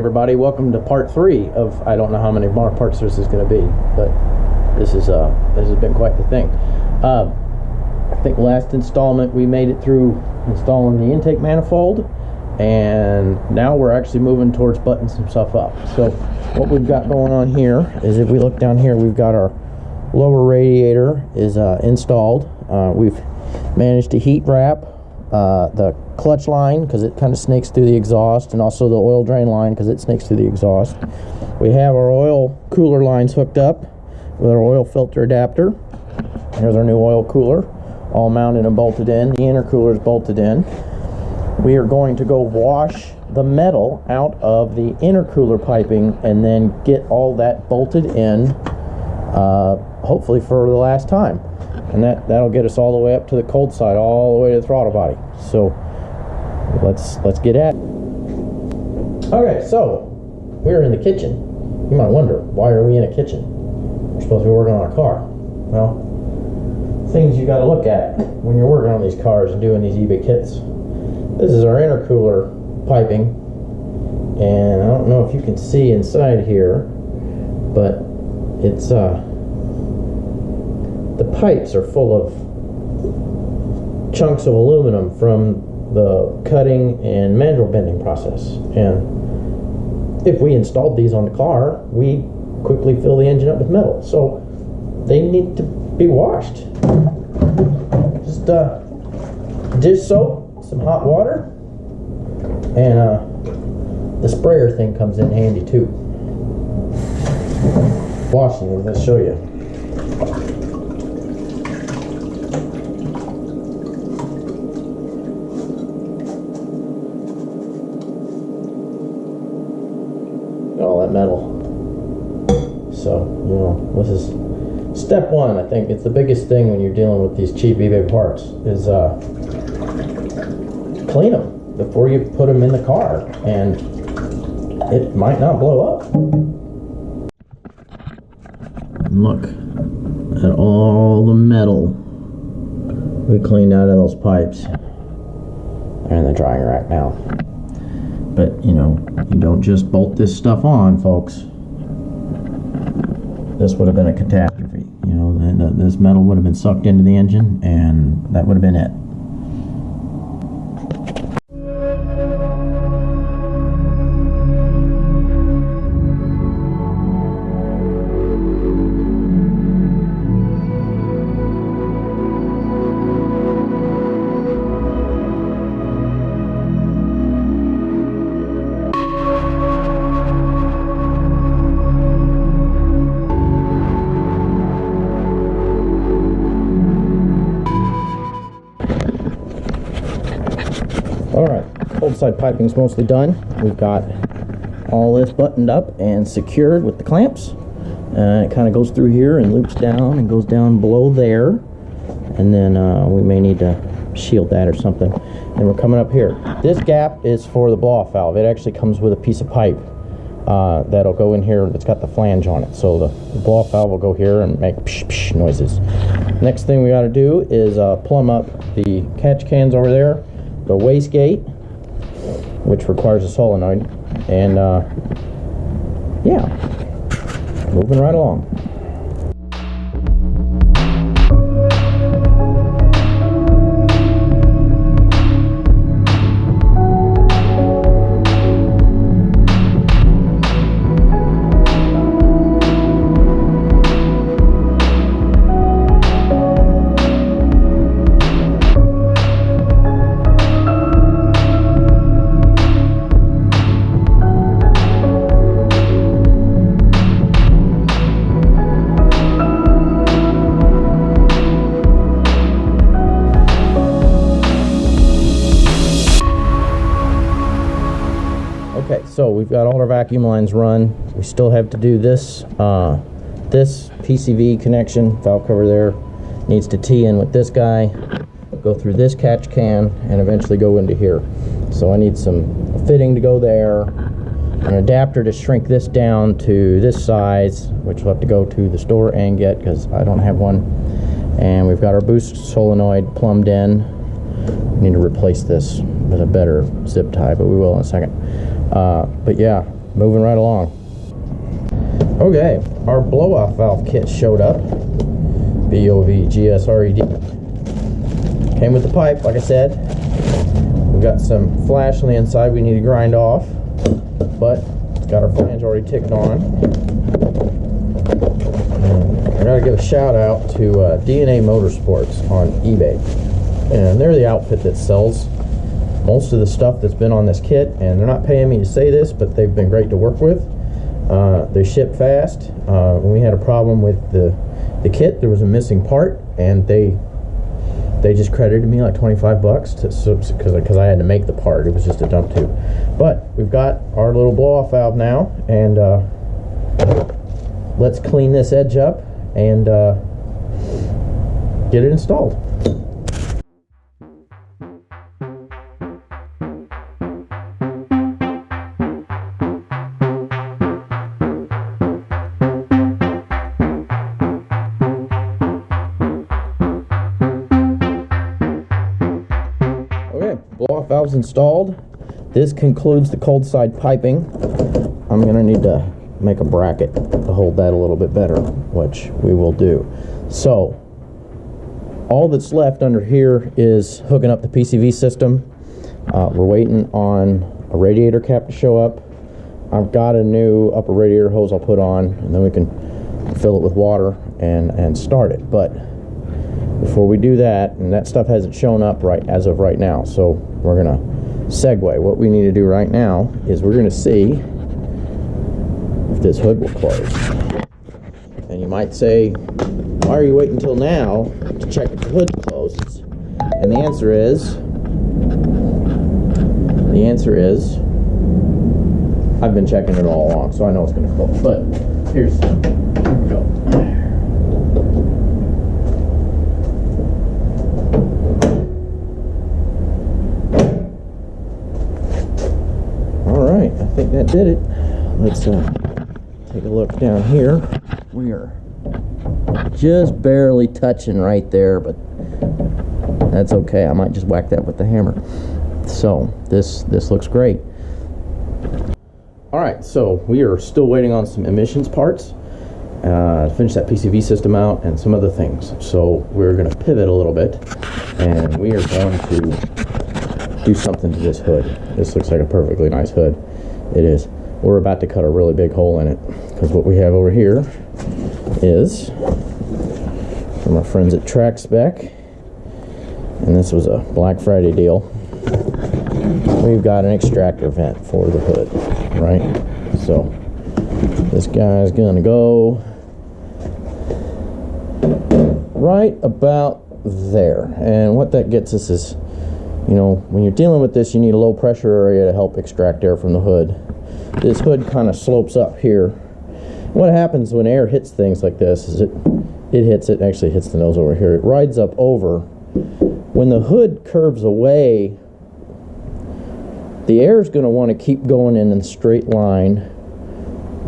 Everybody, welcome to part 3 of, I don't know how many more parts this is going to be, but this has been quite the thing. I think last installment we made it through installing the intake manifold, and now we're actually moving towards buttoning some stuff up. So what we've got going on here is, if we look down here, we've got our lower radiator is installed. We've managed to heat wrap the clutch line because it kind of snakes through the exhaust, and also the oil drain line because it snakes through the exhaust. We have our oil cooler lines hooked up with our oil filter adapter. Here's our new oil cooler, all mounted and bolted in. The intercooler is bolted in. We are going to go wash the metal out of the intercooler piping and then get all that bolted in, hopefully for the last time. And that'll get us all the way up to the cold side, all the way to the throttle body. So let's get at it. Okay, so we're in the kitchen. You might wonder, why are we in a kitchen? We're supposed to be working on a car. Well, things you got to look at when you're working on these cars and doing these eBay kits. This is our intercooler piping, and I don't know if you can see inside here, but it's the pipes are full of chunks of aluminum from the cutting and mandrel bending process. And if we installed these on the car, we quickly fill the engine up with metal. So they need to be washed. Just dish soap, some hot water, and the sprayer thing comes in handy too. Washing, let's show you. All that metal. So, you know, this is step one. I think it's the biggest thing when you're dealing with these cheap eBay parts is clean them before you put them in the car, and it might not blow up. Look at all the metal we cleaned out of those pipes. They're in the drying rack now. But, you know, you don't just bolt this stuff on, folks. This would have been a catastrophe. You know, this metal would have been sucked into the engine, and that would have been it. Alright, cold side piping is mostly done. We've got all this buttoned up and secured with the clamps. It kind of goes through here and loops down and goes down below there. And then we may need to shield that or something. And we're coming up here. This gap is for the blow-off valve. It actually comes with a piece of pipe that'll go in here that's got the flange on it. So the blow-off valve will go here and make psh psh noises. Next thing we got to do is plumb up the catch cans over there, the wastegate, which requires a solenoid, and yeah, moving right along. Okay, so we've got all our vacuum lines run. We still have to do this. This PCV connection, valve cover there, needs to tee in with this guy, go through this catch can, and eventually go into here. So I need some fitting to go there, an adapter to shrink this down to this size, which we'll have to go to the store and get because I don't have one. And we've got our boost solenoid plumbed in. We need to replace this with a better zip tie, but we will in a second. But yeah, moving right along. Okay, our blow-off valve kit showed up. BOVGSRED. Came with the pipe, like I said. We've got some flash on the inside we need to grind off, but it's got our flange already ticked on. I gotta give a shout out to DNA Motorsports on eBay, and they're the outfit that sells most of the stuff that's been on this kit, and they're not paying me to say this, but they've been great to work with. They ship fast. When we had a problem with the kit, there was a missing part, and they just credited me like 25 bucks because I had to make the part. It was just a dump tube. But we've got our little blow-off valve now, and let's clean this edge up and get it installed. Blow-off valves installed. This concludes the cold side piping. I'm gonna need to make a bracket to hold that a little bit better, which we will do. So all that's left under here is hooking up the PCV system. We're waiting on a radiator cap to show up. I've got a new upper radiator hose I'll put on, and then we can fill it with water and start it. But before we do that, and that stuff hasn't shown up right as of right now, so we're gonna segue. What we need to do right now is we're gonna see if this hood will close. And you might say, why are you waiting until now to check if the hood closes? And the answer is I've been checking it all along, so I know it's gonna close. But here we go. Alright, I think that did it. Let's take a look down here. We are just barely touching right there, but that's okay. I might just whack that with the hammer. So this looks great. Alright, so we are still waiting on some emissions parts. Finish that PCV system out and some other things. So we're going to pivot a little bit, and we are going to do something to this hood. This looks like a perfectly nice hood. It is. We're about to cut a really big hole in it, because what we have over here is from our friends at Track Spec, and this was a Black Friday deal. We've got an extractor vent for the hood, right? So this guy's gonna go right about there, and what that gets us is, you know, when you're dealing with this, you need a low pressure area to help extract air from the hood. This hood kind of slopes up here. What happens when air hits things like this is it actually hits the nose over here. It rides up over. When the hood curves away, the air is going to want to keep going in a straight line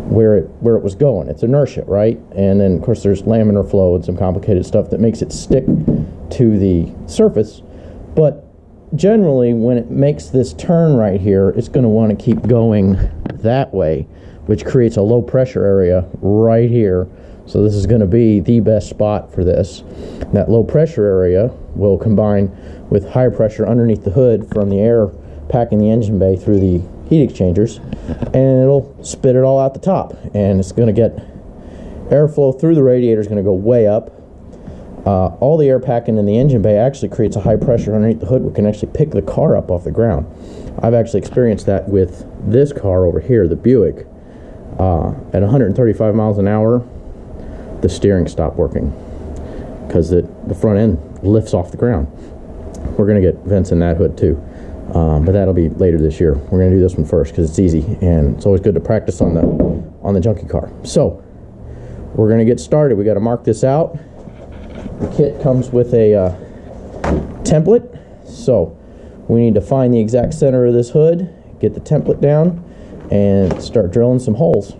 where it was going. It's inertia, right? And then, of course, there's laminar flow and some complicated stuff that makes it stick to the surface. But generally, when it makes this turn right here, it's going to want to keep going that way, which creates a low pressure area right here. So this is going to be the best spot for this. That low pressure area will combine with higher pressure underneath the hood from the air packing the engine bay through the heat exchangers, and it'll spit it all out the top, and it's going to get airflow through the radiator is going to go way up. All the air packing in the engine bay actually creates a high pressure underneath the hood, which can actually pick the car up off the ground. I've actually experienced that with this car over here, the Buick. At 135 miles an hour, the steering stopped working because the front end lifts off the ground. We're going to get vents in that hood too, but that'll be later this year. We're going to do this one first because it's easy, and it's always good to practice on the junkie car. So we're going to get started. We got to mark this out. The kit comes with a template, so we need to find the exact center of this hood, get the template down, and start drilling some holes.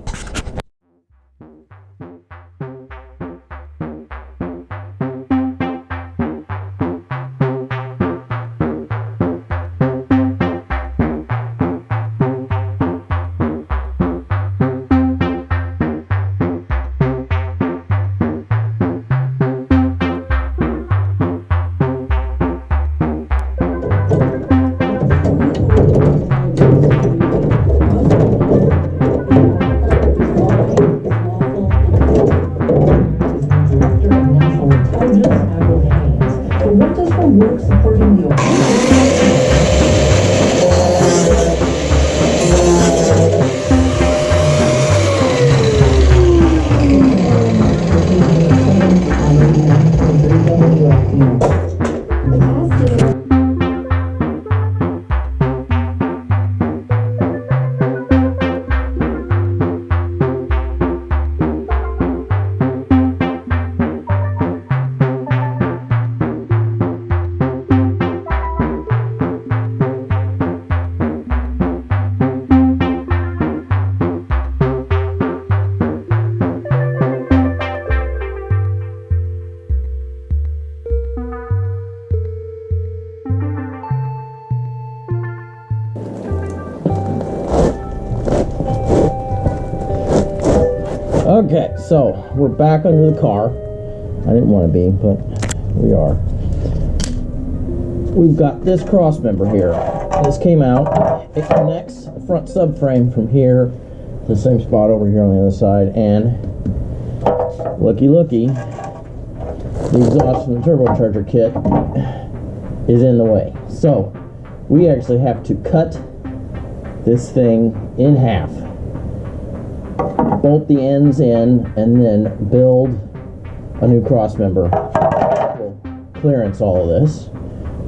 Okay, so we're back under the car. I didn't want to be, but we are. We've got this cross member here. This came out. It connects the front subframe from here to the same spot over here on the other side, and looky, the exhaust from the turbocharger kit is in the way. So we actually have to cut this thing in half, bolt the ends in, and then build a new cross member. We'll clearance all of this.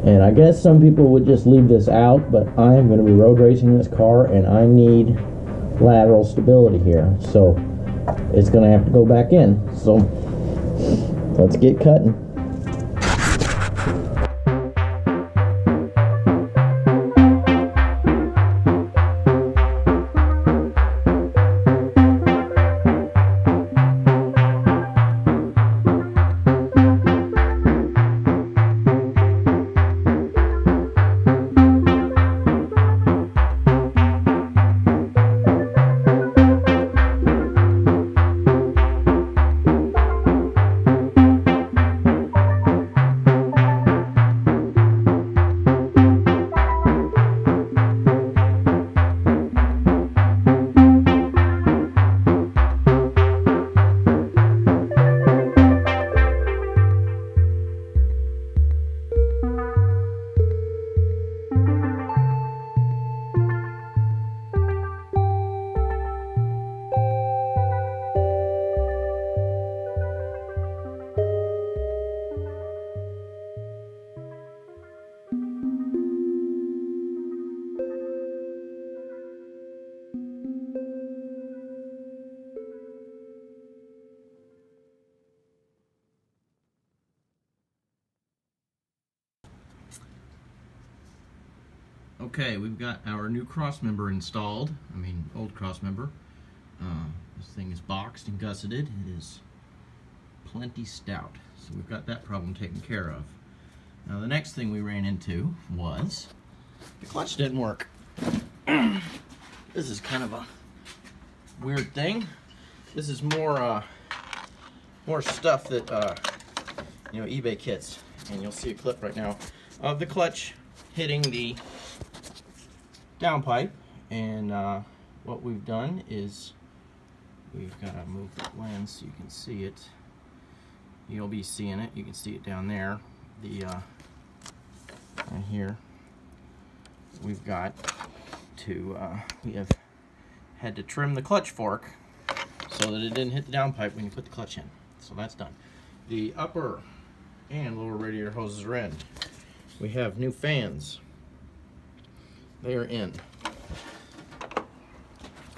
And I guess some people would just leave this out, but I am going to be road racing this car and I need lateral stability here. So it's going to have to go back in. So let's get cutting. Okay, we've got our new cross member installed. Old cross member. This thing is boxed and gusseted. It is plenty stout. So we've got that problem taken care of. Now the next thing we ran into was the clutch didn't work. This is kind of a weird thing. This is more stuff that eBay kits, and you'll see a clip right now of the clutch hitting the downpipe. And what we've done is we've got to move the lens so you can see it. You'll be seeing it. You can see it down there. Right here. We've got to we have had to trim the clutch fork so that it didn't hit the downpipe when you put the clutch in. So that's done. The upper and lower radiator hoses are in. We have new fans. They are in. I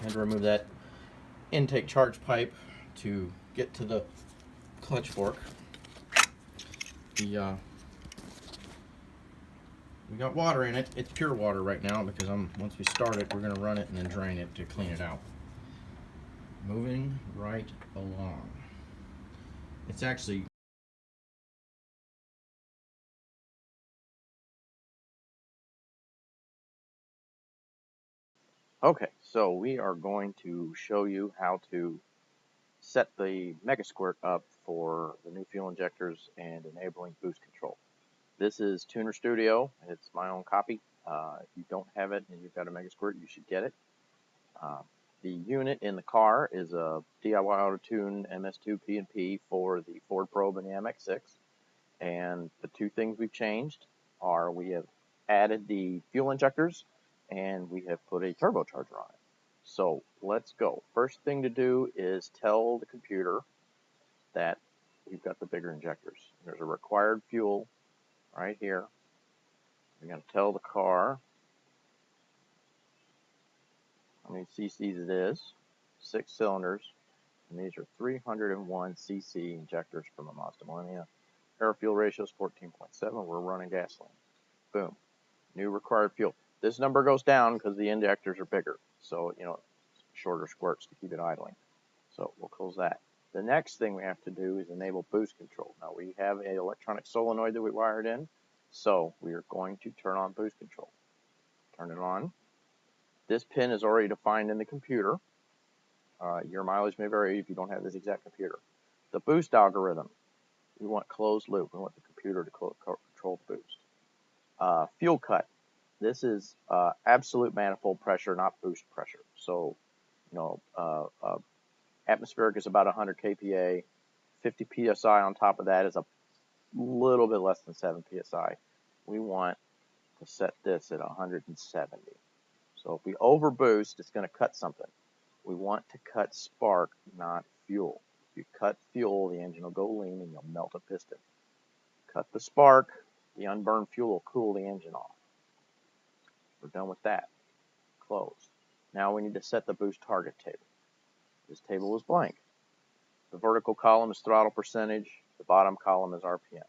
had to remove that intake charge pipe to get to the clutch fork. We got water in it. It's pure water right now because once we start it, we're going to run it and then drain it to clean it out. Moving right along. It's actually okay, so we are going to show you how to set the MegaSquirt up for the new fuel injectors and enabling boost control. This is Tuner Studio. It's my own copy. If you don't have it and you've got a MegaSquirt, you should get it. The unit in the car is a DIY Auto-Tune MS2 P&P for the Ford Probe and the MX-6. And the two things we've changed are we have added the fuel injectors and we have put a turbocharger on it. So let's go. First thing to do is tell the computer that you've got the bigger injectors. There's a required fuel right here. You're going to tell the car how many cc's it is, 6 cylinders, and these are 301 cc injectors from a Mazda Millennia. Air fuel ratio is 14.7. We're running gasoline. Boom. New required fuel. This number goes down because the injectors are bigger, so shorter squirts to keep it idling. So we'll close that. The next thing we have to do is enable boost control. Now we have an electronic solenoid that we wired in, so we are going to turn on boost control. Turn it on. This pin is already defined in the computer. Your mileage may vary if you don't have this exact computer. The boost algorithm, we want closed loop. We want the computer to control the boost. Fuel cut. This is absolute manifold pressure, not boost pressure. So, atmospheric is about 100 kPa. 50 psi on top of that is a little bit less than 7 psi. We want to set this at 170. So if we overboost, it's going to cut something. We want to cut spark, not fuel. If you cut fuel, the engine will go lean and you'll melt a piston. Cut the spark, the unburned fuel will cool the engine off. We're done with that. Close. Now we need to set the boost target table. This table is blank. The vertical column is throttle percentage. The bottom column is RPM.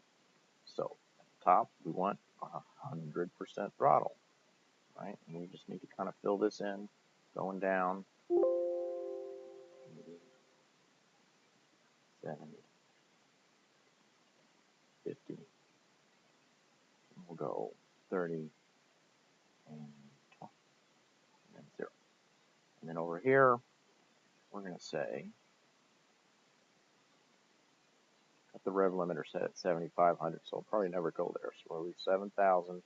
So at the top, we want 100% throttle, right? And we just need to kind of fill this in, going down. 70, 50. And we'll go 30 and 20, and then 0. And then over here, we're going to say, got the rev limiter set at 7,500, so I'll probably never go there. So we'll leave 7,000,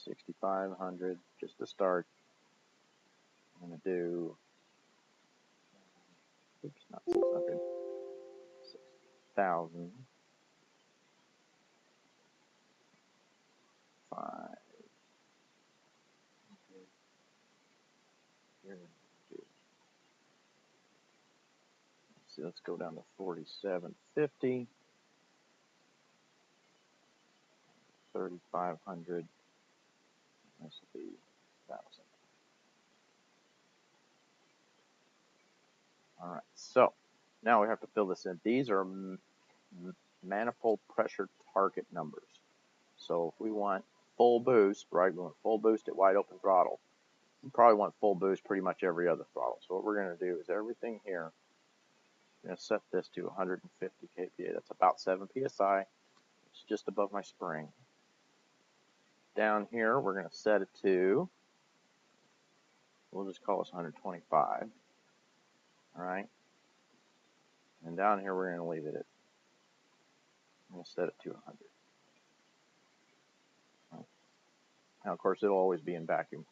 6,500 just to start. I'm going to do, oops, not 600, 6,000, 5. Let's go down to 4,750, 3,500. This will be 1,000. All right, so now we have to fill this in. These are manifold pressure target numbers. So if we want full boost, right, we want full boost at wide open throttle. We probably want full boost pretty much every other throttle. So what we're going to do is everything here, I'm going to set this to 150 kPa. That's about 7 psi. It's just above my spring. Down here, we're going to set it to, we'll just call this 125. All right. And down here, we're going to leave it at, I'm going to set it to 100. Now, of course, it'll always be in vacuum.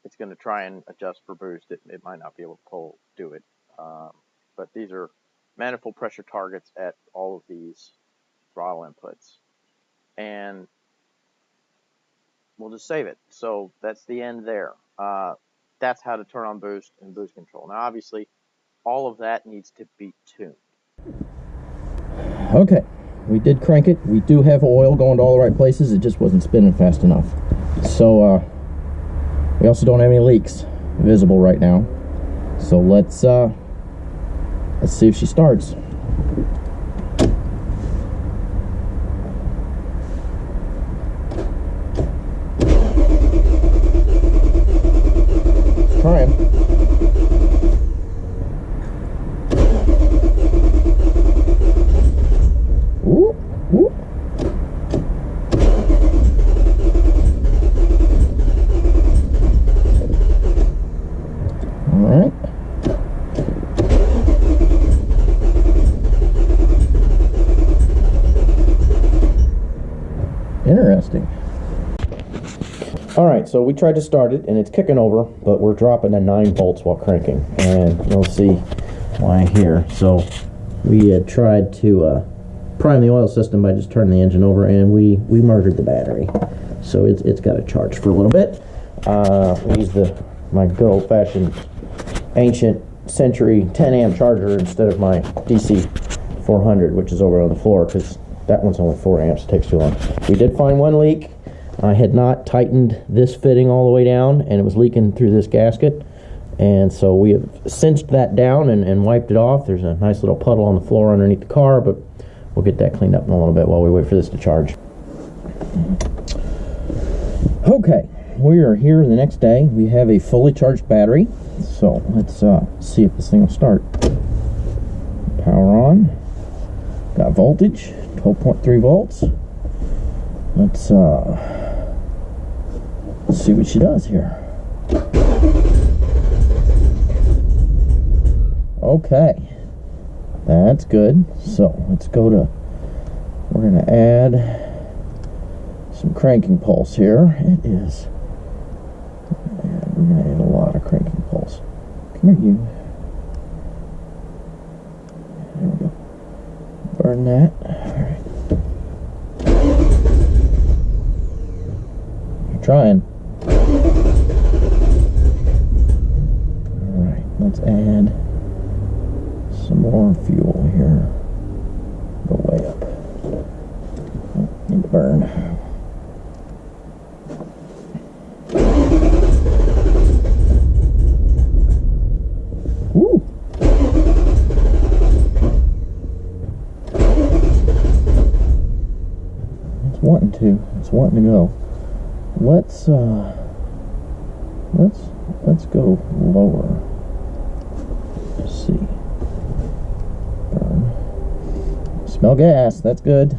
It's going to try and adjust for boost. It might not be able to do it. But these are manifold pressure targets at all of these throttle inputs. And we'll just save it. So that's the end there. That's how to turn on boost and boost control. Now, obviously, all of that needs to be tuned. Okay, we did crank it. We do have oil going to all the right places. It just wasn't spinning fast enough. So we also don't have any leaks visible right now. So let's see if she starts. Let's try him. Ooh, ooh. All right. Interesting. All right, so we tried to start it and it's kicking over, but we're dropping to 9 volts while cranking, and you'll see why here. So we had tried to prime the oil system by just turning the engine over, and we murdered the battery. So it's got to charge for a little bit. We used my good old-fashioned ancient century 10 amp charger instead of my DC 400, which is over on the floor, because that one's only 4 amps. It takes too long. We did find one leak. I had not tightened this fitting all the way down, and it was leaking through this gasket. And so we have cinched that down and wiped it off. There's a nice little puddle on the floor underneath the car, but we'll get that cleaned up in a little bit while we wait for this to charge. Okay, we are here the next day. We have a fully charged battery. So let's see if this thing will start. Power on. Got voltage, 12.3 volts. Let's see what she does here. Okay, that's good. So let's go to, we're going to add some cranking pulse here. It is, and we're going to add a lot of cranking pulse. Come here, you. There we go. Burn that. All right. You're trying. All right, let's add some more fuel here. Go way up. Oh, need to burn. Woo! It's wanting to go. Let's go lower. Let's see. Burn. Smell gas. That's good.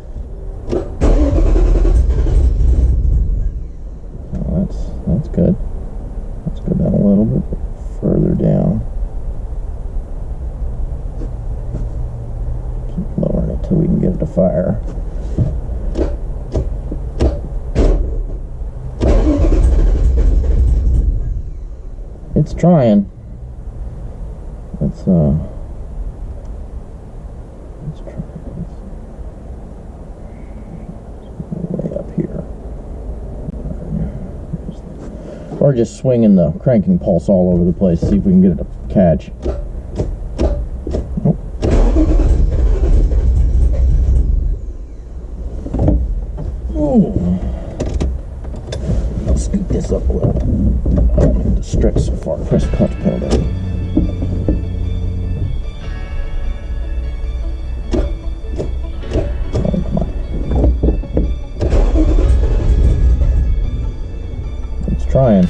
Oh, that's good. Let's go down a little bit further down. Keep lowering it till we can get it to fire. It's trying. Let's try. Way up here. Or just swinging the cranking pulse all over the place. See if we can get it to catch. Nope. Ooh. I'll scoot this up a little. I don't need to stretch so far. Press the clutch pedal down. Oh, come on. It's trying.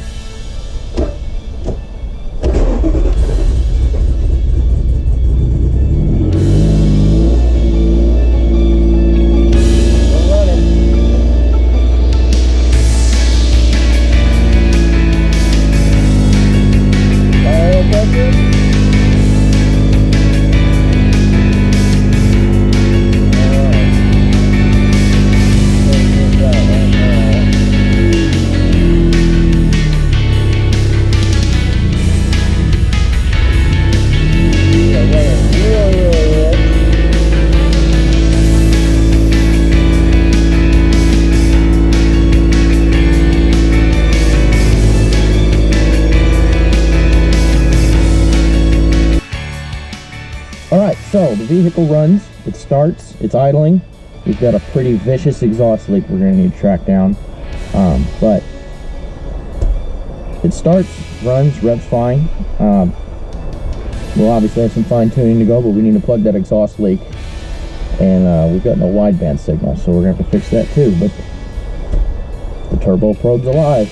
Alright, so the vehicle runs, it starts, it's idling. We've got a pretty vicious exhaust leak we're going to need to track down. But it starts, runs, revs fine. We'll obviously have some fine tuning to go, but we need to plug that exhaust leak. And we've got no wideband signal, so we're going to have to fix that too. But the turbo probe's alive.